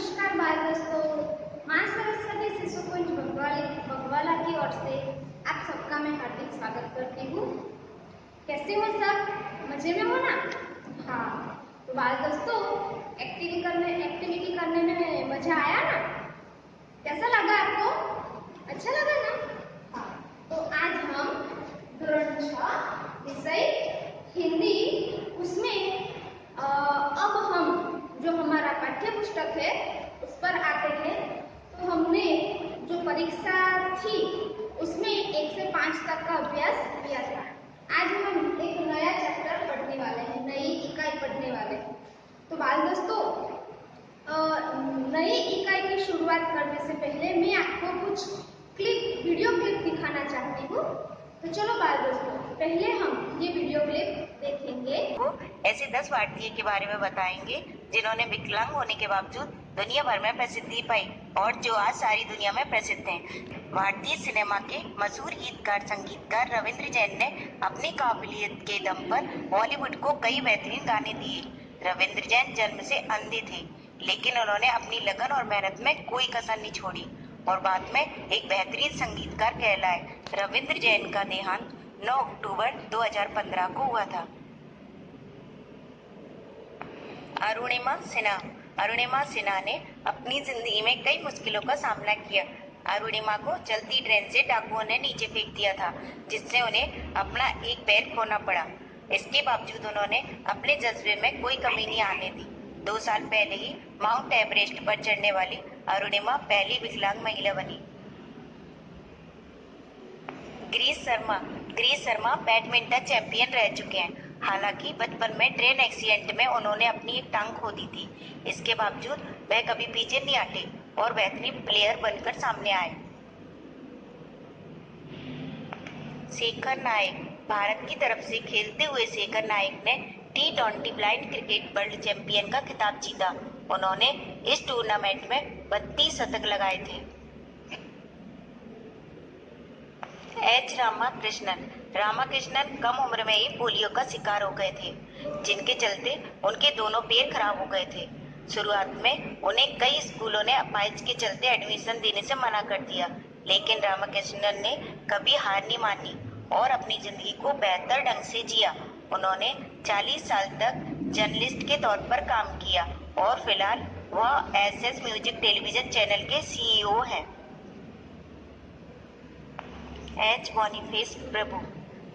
नमस्कार बाल दोस्तों, माँ सरस्वती शिशु कुंज बगवाला की ओर से आप सबका मैं हार्दिक स्वागत करती हूँ। कैसे हो सब? मजे में हो ना? हाँ, तो बाल दोस्तों एक्टिविटी करने में मजा आया ना? कैसा लगा आपको? अच्छा लगा ना? हाँ, तो आज हम धोरण 6 विषय हिंदी उसमें अब हम जो हमारा पाठ्य पुस्तक है उस पर आते हैं। तो हमने जो परीक्षा थी उसमें 1 से 5 तक का अभ्यास किया था। आज हम एक नया चैप्टर पढ़ने वाले हैं, नई इकाई पढ़ने वाले हैं। तो बाल दोस्तों, नई इकाई की शुरुआत करने से पहले मैं आपको कुछ वीडियो क्लिप दिखाना चाहती हूँ। तो चलो बाल दोस्तों, पहले हम ये वीडियो क्लिप देखेंगे। ऐसे 10 भारतीय के बारे में बताएंगे जिन्होंने विकलांग होने के बावजूद दुनिया भर में प्रसिद्धि पाई और जो आज सारी दुनिया में प्रसिद्ध हैं। भारतीय सिनेमा के मशहूर गीतकार संगीतकार रविंद्र जैन ने अपनी काबिलियत के दम पर बॉलीवुड को कई बेहतरीन गाने दिए। रविंद्र जैन जन्म से अंधे थे, लेकिन उन्होंने अपनी लगन और मेहनत में कोई कसर नहीं छोड़ी और बाद में एक बेहतरीन संगीतकार कहलाए। रविंद्र जैन का देहांत 9 अक्टूबर 2015 को हुआ था। अरुणिमा सिन्हा ने अपनी जिंदगी में कई मुश्किलों का सामना किया। अरुणिमा को चलती ट्रेन से डाकुओं ने नीचे फेंक दिया था, जिससे उन्हें अपना एक पैर खोना पड़ा। इसके बावजूद उन्होंने अपने जज्बे में कोई कमी नहीं आने दी। 2 साल पहले ही माउंट एवरेस्ट पर चढ़ने वाली अरुणिमा पहली विकलांग महिला बनी। गिरीश शर्मा बैडमिंटन चैंपियन रह चुके हैं। हालांकि बचपन में ट्रेन एक्सीडेंट में उन्होंने अपनी एक टांग खो दी थी। इसके बावजूद वह कभी पीछे नहीं हटे और बेहतरीन प्लेयर बनकर सामने आए। शेखर नायक, भारत की तरफ से खेलते हुए शेखर नायक ने T20 blind cricket world champion का खिताब जीता। उन्होंने इस टूर्नामेंट में 32 शतक लगाए थे। रामाकृष्णन कम उम्र में ही पोलियो का शिकार हो गए थे, जिनके चलते उनके दोनों पैर खराब हो गए थे। शुरुआत में उन्हें कई स्कूलों ने अपाहिज के चलते एडमिशन देने से मना कर दिया, लेकिन रामाकृष्णन ने कभी हार नहीं मानी और अपनी जिंदगी को बेहतर ढंग से जिया। उन्होंने 40 साल तक जर्नलिस्ट के तौर पर काम किया और फिलहाल वह SS म्यूजिक टेलीविजन चैनल के CEO हैं। H. बॉनीफेस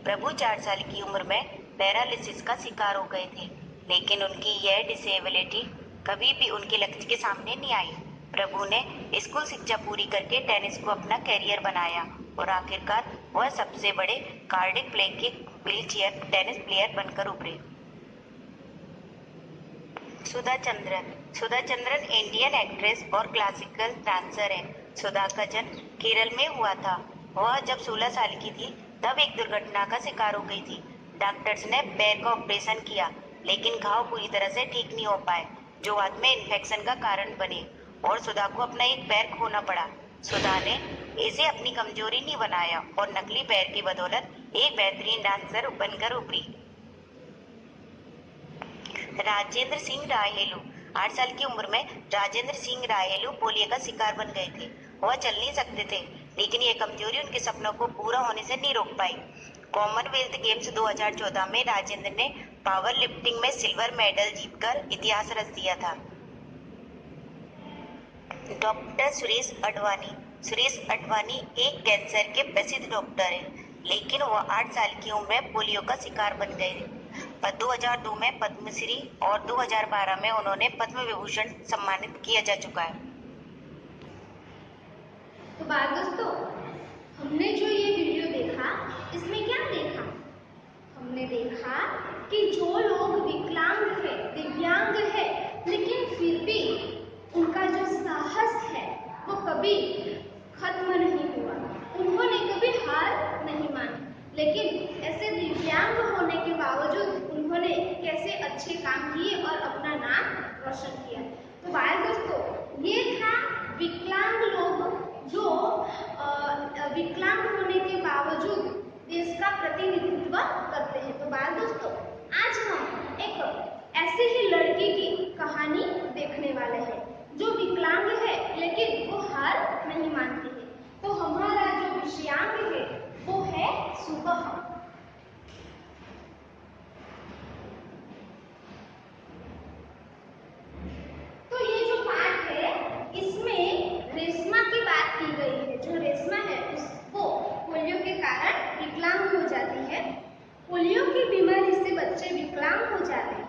प्रभु 4 साल की उम्र में पैरालिसिस का शिकार हो गए थे, लेकिन उनकी यह डिसेबिलिटी कभी भी उनके लक्ष्य के सामने नहीं आई। प्रभु ने स्कूल शिक्षा पूरी करके टेनिस को अपना कैरियर बनाया और आखिरकार वह सबसे बड़े कार्डिक प्ले के व्हीलचेयर टेनिस प्लेयर बनकर उभरे। सुधा चंद्रन इंडियन एक्ट्रेस और क्लासिकल डांसर है। सुधा का जन्म केरल में हुआ था। वह जब 16 साल की थी तब एक दुर्घटना का शिकार हो गई थी। डॉक्टर्स ने पैर का ऑपरेशन किया, लेकिन घाव पूरी तरह से ठीक नहीं हो पाए, जो बाद में इन्फेक्शन का कारण बने और सुधा को अपना एक पैर खोना पड़ा। सुधा ने इसे अपनी कमजोरी नहीं बनाया और नकली पैर की बदौलत एक बेहतरीन डांसर बनकर उभरी। राजेंद्र सिंह राहेलू 8 साल की उम्र में राजेंद्र सिंह राहेलू पोलियो का शिकार बन गए थे। वह चल नहीं सकते थे, लेकिन यह कमजोरी उनके सपनों को पूरा होने से नहीं रोक पाई। कॉमनवेल्थ गेम्स 2014 में राजेंद्र ने पावर लिफ्टिंग में सिल्वर मेडल जीतकर इतिहास रच दिया था। डॉक्टर सुरेश अडवाणी एक कैंसर के प्रसिद्ध डॉक्टर हैं, लेकिन वह 8 साल की उम्र में पोलियो का शिकार बन गए। 2002 में पद्मश्री और 2012 में उन्होंने पद्म विभूषण सम्मानित किया जा चुका है। तो बाल दोस्तों, हमने जो ये वीडियो देखा, इसमें क्या देखा? हमने देखा कि जो लोग विकलांग है, दिव्यांग है, लेकिन फिर भी उनका जो साहस है वो कभी खत्म नहीं हुआ। उन्होंने कभी हार नहीं मानी, लेकिन ऐसे दिव्यांग होने के बावजूद उन्होंने कैसे अच्छे काम किए और अपना नाम रोशन किया। तो बाल दोस्तों, ये था विकलांग लोग जो विकलांग होने के बावजूद देश का प्रतिनिधित्व करते हैं। तो बाल दोस्तों, आज हम एक ऐसे ही लड़की की लेकिन वो हार नहीं मानती है। तो हमारा जो विषयांक है वो है सुबह। तो ये जो पाठ है इसमें रेशमा की बात की गई है। जो रेशमा है उसको पोलियो के कारण विकलांग हो जाती है। पोलियो की बीमारी से बच्चे विकलांग हो जाते हैं।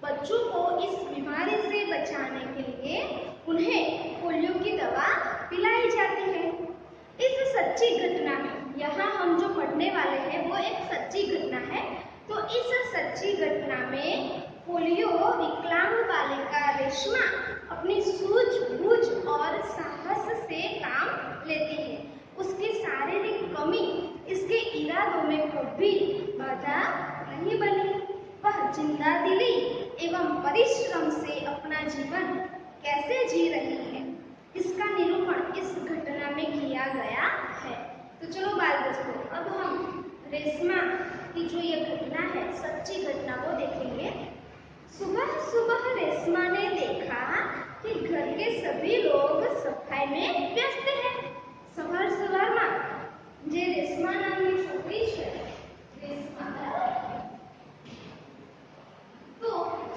बच्चों को इस बीमारी से बचाने के लिए उन्हें पोलियो की दवा पिलाई जाती है। इस सच्ची घटना में यहाँ हम जो पढ़ने वाले हैं वो एक सच्ची घटना है। तो इस सच्ची घटना में पोलियो विकलांग बालिका रेशमा अपनी सूझबूझ और साहस से काम लेती है। उसकी शारीरिक कमी इसके इरादों में कभी बाधा नहीं बनी। वह जिंदादिली एवं परिश्रम से अपना जीवन कैसे जी रही है इसका निरूपण इस घटना में किया गया है। तो चलो बाल दोस्तों, अब हम रेशमा की जो ये घटना है सच्ची घटना वो देखेंगे। सुबह सुबह रेशमा ने देखा कि घर के सभी लोग सफाई में व्यस्त हैं। सवार सवार में जे रेशमा नामनी छोकरी है रेशमा, तो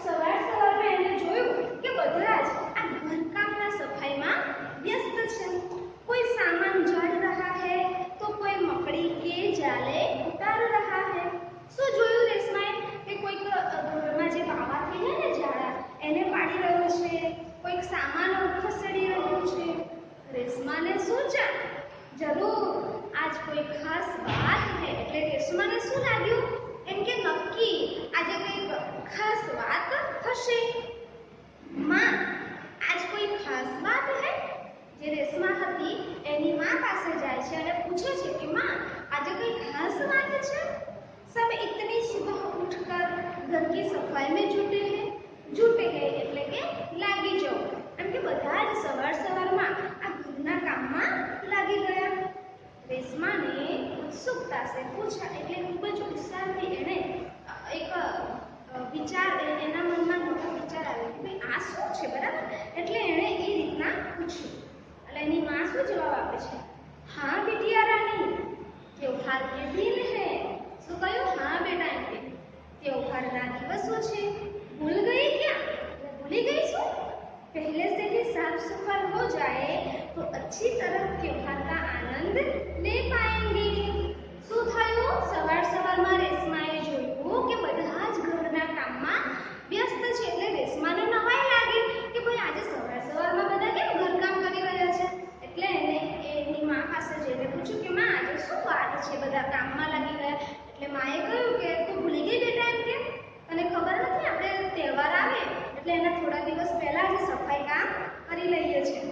સવાર સવારમાં એને જોયું કે બધા જ આ ઘરકામના સફાઈમાં વ્યસ્ત છે। કોઈ સામાન ઝાડ रहा है तो कोई मकड़ी के जाले उतार रहा है। શું જોયું રેશમાએ કે કોઈક ઘરમાં જે બાવાથી છે ને ઝાડા એને પાડી રહ્યો છે, કોઈક સામાન ખસેડી રહ્યું છે। રેશમાને સોચા જરૂર આજ કોઈ ખાસ વાત है। એટલે રેશમાને શું લાગ્યું એમ કે નક્કી આજે કંઈક ખાસ વાત હશે। માં આજ કોઈ ખાસ વાત है। જે રેશમા હતી એની માં પાસે જાય છે અને પૂછે છે કે માં આજે કોઈ ખાસ વાત છે। सब इतनी सुबह उठकर घर की सफाई में जुटे हैं એટલે કે લાગી જાઓ એમ કે બધા જ સવાર સવારમાં આ ઘરના કામમાં લાગી ગયા। રેશમાને ઉત્સુકતા से પૂછા એટલે ખૂબ જ ઉત્સાહથી એને એક વિચાર એના મનમાં મોટો વિચાર આવ્યો કે ભાઈ આ શું છે બરાબર। એટલે એણે એ રીતના પૂછ્યું। એટલે એની માં શું જવાબ આપે છે, हाँ बिटिया रानी त्योहार के दिन है। શું કહ્યું, हाँ बेटा એમ કે त्योहारना દિવસો છે। भूल गई क्या, भूली गई શું? पहले से ही साफ सफाई हो जाए तो अच्छी तरह त्योहार का आनंद ले पाएंगे। શું થયું, સવાર સવારમાં રેશમાએ જોયું કે બધા જ ઘરના કામમાં વ્યસ્ત છે। એટલે રેશમાને નવાઈ લાગી કે ભાઈ આજે સવાર સવારમાં બધા કેમ ઘરકામ કરી રહ્યા છે। એટલે એને એની માં પાસે જઈને પૂછ્યું કે માં આજે શું વાત છે, બધા કામમાં લાગી ગયા। એટલે માએ કહ્યું કે તું ભૂલી ગઈ બેટા એમ કે તને ખબર નથી આપણે તહેવાર આવે એટલે એના થોડા દિવસ પહેલા જ સફાઈ કામ કરી લઈએ છીએ।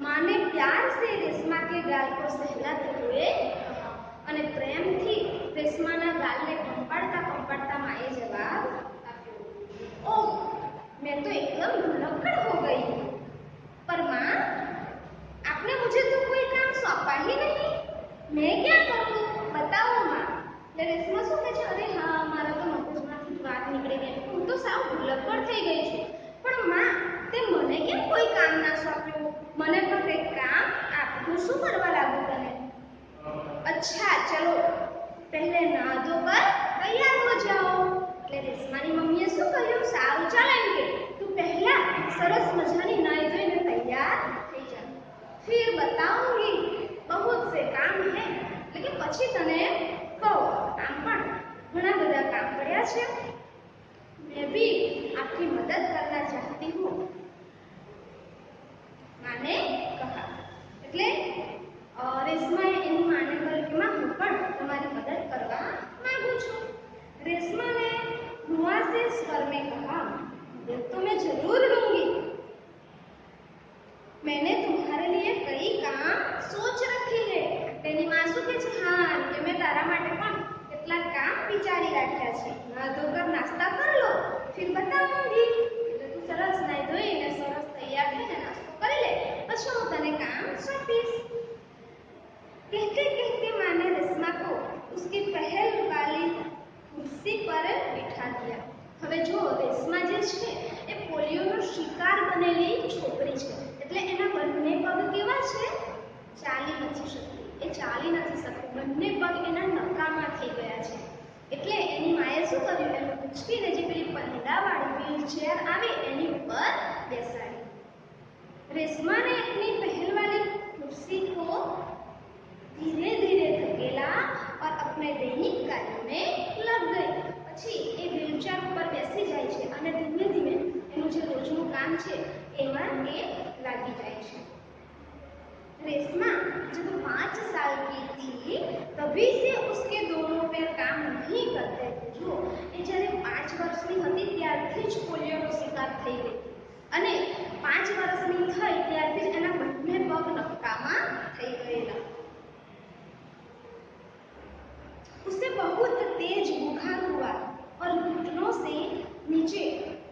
माँ ने प्यार से रेशमा के गाल को सहलाते हुए कहा અને પ્રેમથી રેશમાના ગાલને કંપાડતા માએ જવાબ આપ્યો, ओह मैं तो एकदम भुलक्कड़ हो गई हूँ, पर माँ आपने मुझे तो कोई काम सौंपा ही नहीं, मैं क्या करूँ बताओ माँ। એટલે રેશમા શું કહે છે, અરે હા મારા તો મગજમાંથી વાત નીકળી ગઈ, હું તો સાવ ભુલક્કડ થઈ ગઈ છું, પણ માँ તે મને કેમ કોઈ કામ ના સોંપ્યું, મને પણ કંઈક કામ આપ, હું શું કરવા લાગુ તને। अच्छा चलो पहले नहा धोकर तैयार हो जाओ। એટલે રેશમાની મમ્મીએ શું કહ્યું, સારું ચાલ એમ કે તું પહેલા સરસ મજાની નાઈ ધોઈને તૈયાર થઈ જા, फिर बताऊंगी बहुत से काम है। એટલે કે પછી તને કહું આમ પણ ઘણા બધા કામ પડ્યા છે। मैं भी आपकी मदद करना चाहती हूँ, माने कहा। એટલે રેશમાએ એની માને કહ્યું કે માં હું પણ તમારી મદદ કરવા માંગુ છું। रेशमा ने नुआसे स्वर में कहा, मदद तो मैं जरूर लूंगी, मैंने तुम्हारे लिए कई काम सोच रखी है। तेनी मां શું કહે છે, હા કે મેં તારા માટે પણ કેટલાક કામ વિચારી રાખ્યા છે। ના ધોકર નાસ્તા કર લો फिर बताऊंगी। એટલે તું સરસ નાઈ ધોઈને સરસ તૈયાર થઈને નાસ્તો કરી લે પછી હું તને કામ સોંપીશ। कहते कहते माँ ने रेशमा को उसकी पहल वाली कुर्सी पर बिठा दिया। હવે જો રેશમા જે છે એ પોલિયોનો શિકાર બની બનેલી છોકરી છે, એટલે એના બંને પગ કેવા છે? ચાલી નથી શકતી, એ ચાલી નથી શકતી, બંને પગ એના નકામા થઈ ગયા છે. એટલે એની માએ શું કર્યું? એને ઉચકીને જે પેલી પંડાવાળી વ્હીલચેર આવે એની ઉપર બેસાડી. रेशमा ने अपनी पहल वाली कुर्सी को धीरे धीरे धकेला और अपने दैनिक कार्य में लग गई. પછી એ વ્હીલચેર ઉપર બેસી જાય છે અને ધીમે ધીમે એનું જે રોજનું કામ છે એમાં એ લાગી જાય છે. रेशमा जब 5 साल की थी तभी से उसके दोनों पैर काम नहीं करते थे. जो એ જ્યારે 5 વર્ષની હતી ત્યારથી જ પોલિયોનો શિકાર થઈ ગઈ અને 5 વર્ષની થઈ ત્યારથી જ એના બંને પગ નકામા થઈ ગયેલા. उसे बहुत तेज बुखार हुआ और घुटनों से नीचे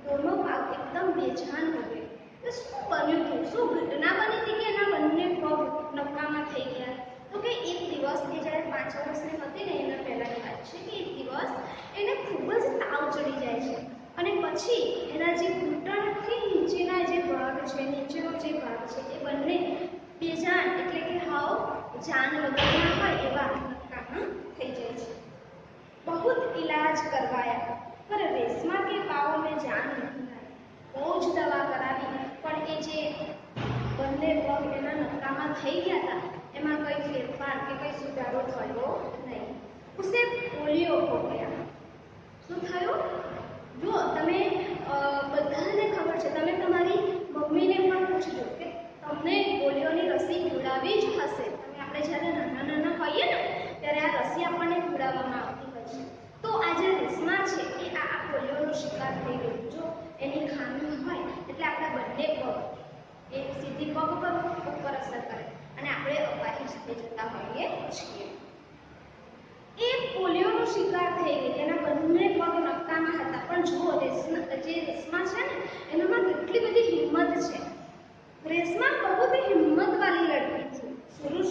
दोनों भाग एकदम बेजान हो गए. तो શું બન્યું હતું? શું ઘટના બની હતી કે એના બંને પગ નકામા થઈ ગયા? તો કે એક દિવસ એ જ્યારે 5 વર્ષની હતી ને એના પહેલાની વાત છે કે એક દિવસ એને ખૂબ જ તાવ ચડી જાય છે અને પછી એના જે ઘૂંટણથી નીચેના જે ભાગ છે, નીચેનો જે ભાગ છે એ બંને બેજાન એટલે કે હાવ જાન વગરના હોય એવા નકામા થઈ જાય છે. बहुत इलाज करवाया पर रेशमा के पाँव में जान नहीं आई. બહુ જ દવા કરાવી પણ એ જે બંને પગ એના નકામા થઈ ગયા હતા એમાં કંઈ ફેરફાર કે કંઈ સુધારો થયો નહીં. ઉસે પોલિયો હો ગયા. શું થયું? જો તમે બધાને ખબર છે, તમે તમારી મમ્મીને પણ પૂછજો કે તમને પોલિયોની રસી પીવડાવી જ હશે. આપણે જ્યારે નાના નાના હોઈએ ને ત્યારે આ રસી આપણને પીવડાવવામાં આવતી હોય છે. તો આ જે રેશમા છે એ આ પોલિયોનો શિકાર થઈ ગયું. જો એની ખામી હોય એટલે આપણા બંને પગ એ સીધી પગ પર ઉપર અસર કરે અને આપણે અપાહિજ થઈ જતા હોઈએ છીએ. એ પોલિયોનો શિકાર થઈ ગઈ, એના બંને પગ નકામા હતા પણ જો રેશમા છે ને એનામાં કેટલી બધી હિંમત છે. रेशमा बहुत हिम्मत वाली लड़की थी.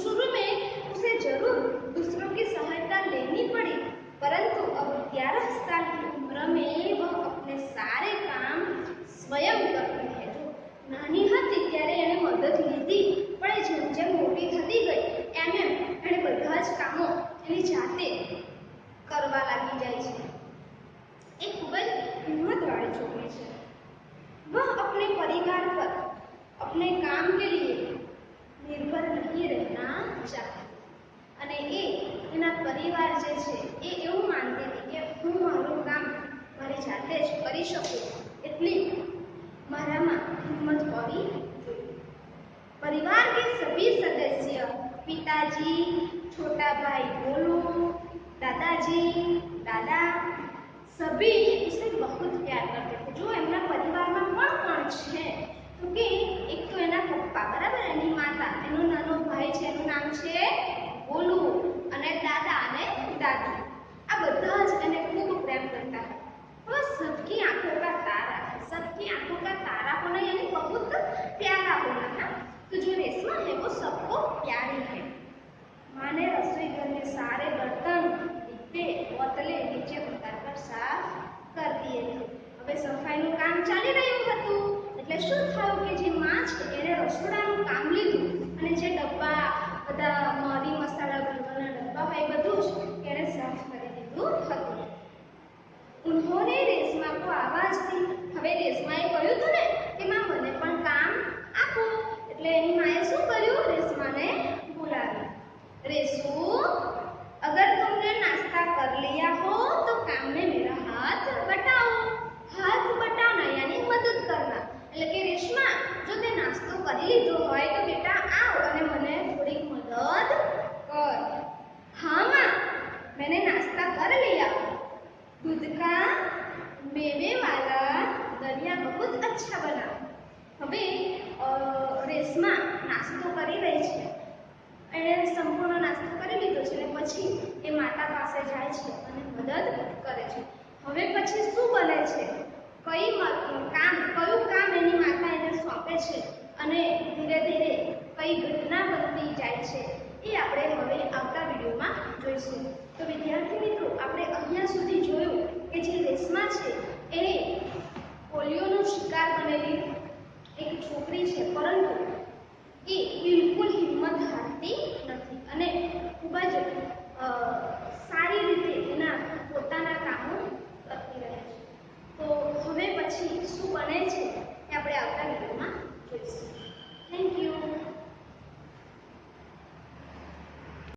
शुरू में उसे जरूर दूसरों की सहायता लेनी पड़ी परंतु अब 11 साल की उम्र में वह अपने सारे काम स्वयं करती है. जो नानी હતી ત્યારે એને મદદ લીધી પણ જેમ જેમ મોટી થતી ગઈ એમ એમ એણે બધા જ કામો એની જાતે કરવા લાગી જાય છે. એ ખૂબ જ હિંમતવાળી છોકરી છે. वह अपने परिवार पर अपने काम के लिए निर्भर नहीं रहना चाहती અને એના પરિવાર જે છે એ એવું માનતી હતી કે હું મારું કામ મારી જાતે જ કરી શકું એટલી મારામાં હિંમત હોવી જોઈએ. परिवार के सभी सदस्य पिताजी, छोटा भाई गोलू, दादाजी, दादा सभी उसे बहुत प्यार करते थे. जो એમના પરિવારમાં કોણ છે તો કે એક તો એના પપ્પા, બરાબર, એની માતા, એનો નાનો ભાઈ છે એનું નામ છે ગોલુ અને દાદા અને દાદી. આ બધા જ એને ખૂબ પ્રેમ કરતા હતા. હવે सबकी आंखों का तारा है. सबकी आंखों का तारा होना यानी बहुत प्यारा होना है. तो जो रेशमा है वो सबको प्यारी है. माँ ने रसोई घर में सारे बर्तन, डिब्बे, बोतलें नीचे उतारकर साफ कर दिए थे. હવે સફાઈનું કામ ચાલી રહ્યું હતું એટલે શું થયું કે જે માં છે એને રસોડાનું કામ લીધું અને જે ડબ્બા બધા મરી મસાલા ભરવાના ડબ્બા હોય એ બધું જ એણે સાફ કરી દીધું હતું. ઉन्होंने रेशमा को आवाज दी. હવે રેશમાએ કહ્યું હતું ને કે માં મને પણ કામ આપો એટલે એની માએ શું કર્યું? રેશમાને બોલાવી. रेशू, अगर तुमने नाश्ता कर लिया हो तो काम में मेरा हाथ बटाओ. हाथ बटाना यानी मदद करना. એટલે કે રેશમા, જો તે નાસ્તો કરી લીધો હોય તો બેટા આવ અને મને થોડીક મદદ કર. हाँ माँ, मैंने नाश्ता कर लिया. दूध का मेवे वाला दलिया बहुत अच्छा बना. હવે રેશમા નાસ્તો કરી રહી છે. એણે સંપૂર્ણ નાસ્તો કરી લીધો છે અને પછી એ માતા પાસે જાય છે અને મદદ કરે છે. હવે પછી શું બને છે? કયું કામ એની માતા એને સોંપે છે અને ધીરે ધીરે કઈ ઘટના બનતી જાય છે એ આપણે હવે આવતા વિડીયોમાં જોઈશું. તો વિદ્યાર્થી મિત્રો, આપણે અહીંયા સુધી જોયું કે જે રેશમા છે એ પોલિયોનો શિકાર બનેલી એક છોકરી છે, પરંતુ એ બિલકુલ હિંમત